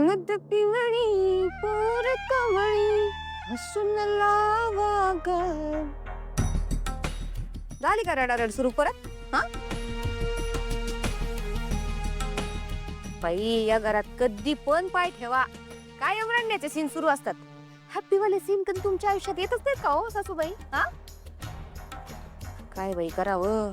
हळद पिवळी पोर कवळी हसून लावा ग. झाली का रडारड सुरू परत? हा बाई, या घरात कधी पण पाय ठेवा, कायम रडण्याचे सीन सुरू असतात. हॅपी वाले सीन कधी तुमच्या आयुष्यात येतच नाहीत का हो सासूबाई? हा काय बाई करावं?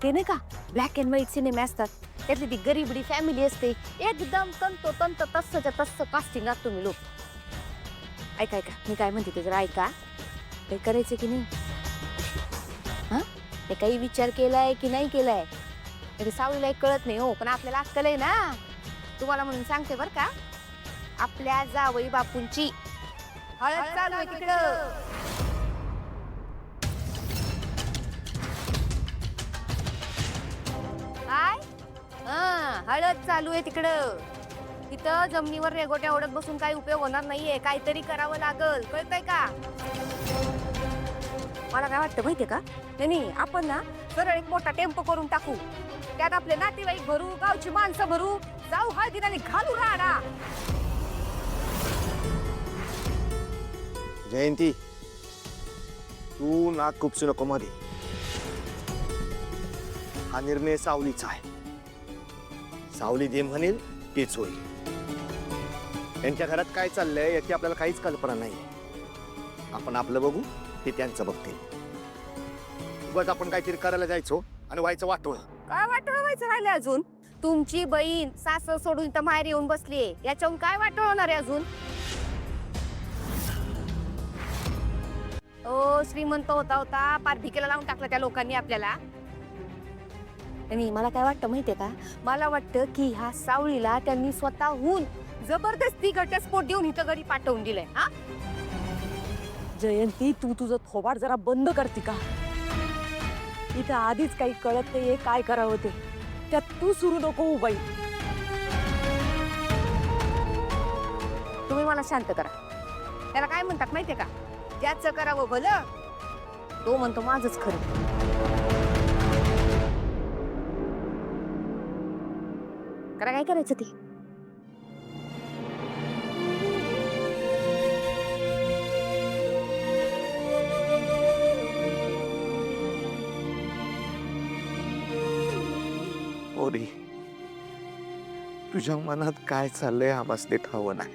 ते नाही का ब्लॅक अँड व्हाईट सिनेमे असतात, त्यातली ती गरीबडी फॅमिली असते, एकदम तंतोतंत तस्सच्या तस्स कास्टिंग असतो. तुम्ही लोक ऐका ऐका, मी काय म्हणते ते जरा ऐका. काही करायचं की नाही? हा हे काही विचार केलाय की नाही केलाय? सावलीला एक कळत नाही हो, पण आपल्याला अक्कल आहे ना. तुम्हाला म्हणून सांगते बर का, आपल्या जावई बापूंची हळद चालू आहे तिकडं. काय? हळद चालू आहे तिकडं. तिथं जमिनीवर रेगोट्या ओढत बसून काही उपयोग होणार नाहीये, काहीतरी करावं लागल. कळतंय का? मला काय वाटतं माहितीये का, नाही आपण ना सरळ एक मोठा टेम्पो करून टाकू, त्यात आपले नातेवाईक भरू, गावची माणसं भरू, जाऊ हळदीला आणि घालू राडा. जयंती, तू नाक खुपसू नको मध्ये. हा निर्णय सावलीचा आहे. सावली जे म्हणेल तेच होईल. त्यांच्या घरात काय चाललंय याची आपल्याला काहीच कल्पना नाही. आपण आपलं बघू, ते त्यांचं बघतील. बस आपण काहीतरी करायला जायचो आणि व्हायचं वाटोळ. काय वाटोळ व्हायचं राहिले अजून? तुमची बहीण सासर सोडून तर माहेर येऊन बसलीये, याच्याहून काय वाटोळ होणार आहे अजून? ओ श्रीमंत होता होता पार भिकेला लावून टाकलं त्या लोकांनी आपल्याला. आणि मला काय वाटतं माहितीये का, मला वाटतं की ह्या सावळीला त्यांनी स्वतःहून जबरदस्ती घटस्फोट देऊन इथं घरी पाठवून दिलंय. हा जयंती, तू तुझं थोबाड जरा बंद करते का? इथं आधीच काही कळत नाहीये काय करावं ते, त्यात तू सुरू नको बाई. तुम्ही मला शांत करा. त्याला काय म्हणतात माहितीये का, ज्याचं करावं भलं तो म्हणतो माझंच खरं. करा काय करायचं ते. ओरी, तुझ्या मनात काय चाललंय आम्हास ते ठावं नाही.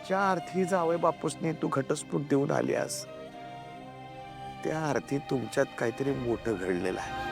ज्या अर्थी जावई बापूसने तू घटस्फोट देऊन आलीस, त्या अर्थी तुमच्यात काहीतरी मोठं घडलेलं आहे.